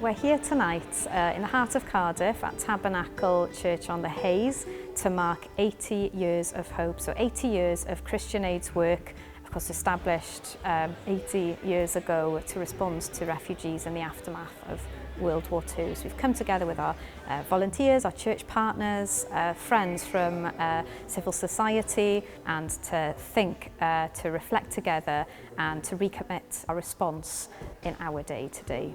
We're here tonight in the heart of Cardiff at Tabernacle Church on the Hayes to mark 80 years of hope. So 80 years of Christian Aid's work, of course established 80 years ago to respond to refugees in the aftermath of World War II. So we've come together with our volunteers, our church partners, friends from civil society, and to think, to reflect together and to recommit our response in our day to day.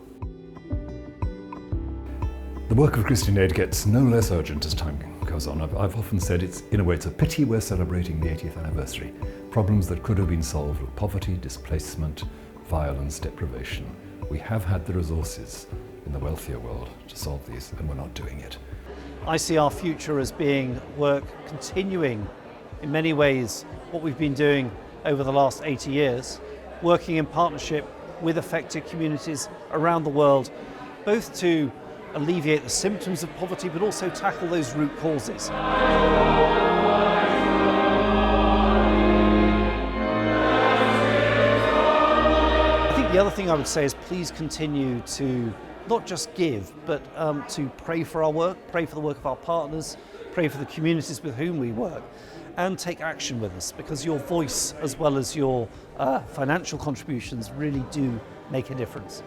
The work of Christian Aid gets no less urgent as time goes on. I've often said in a way it's a pity we're celebrating the 80th anniversary. Problems that could have been solved with poverty, displacement, violence, deprivation. We have had the resources in the wealthier world to solve these, and we're not doing it. I see our future as being work continuing in many ways what we've been doing over the last 80 years, working in partnership with affected communities around the world, both to alleviate the symptoms of poverty but also tackle those root causes. I think the other thing I would say is please continue to not just give, but to pray for our work, pray for the work of our partners, pray for the communities with whom we work, and take action with us, because your voice as well as your financial contributions really do make a difference.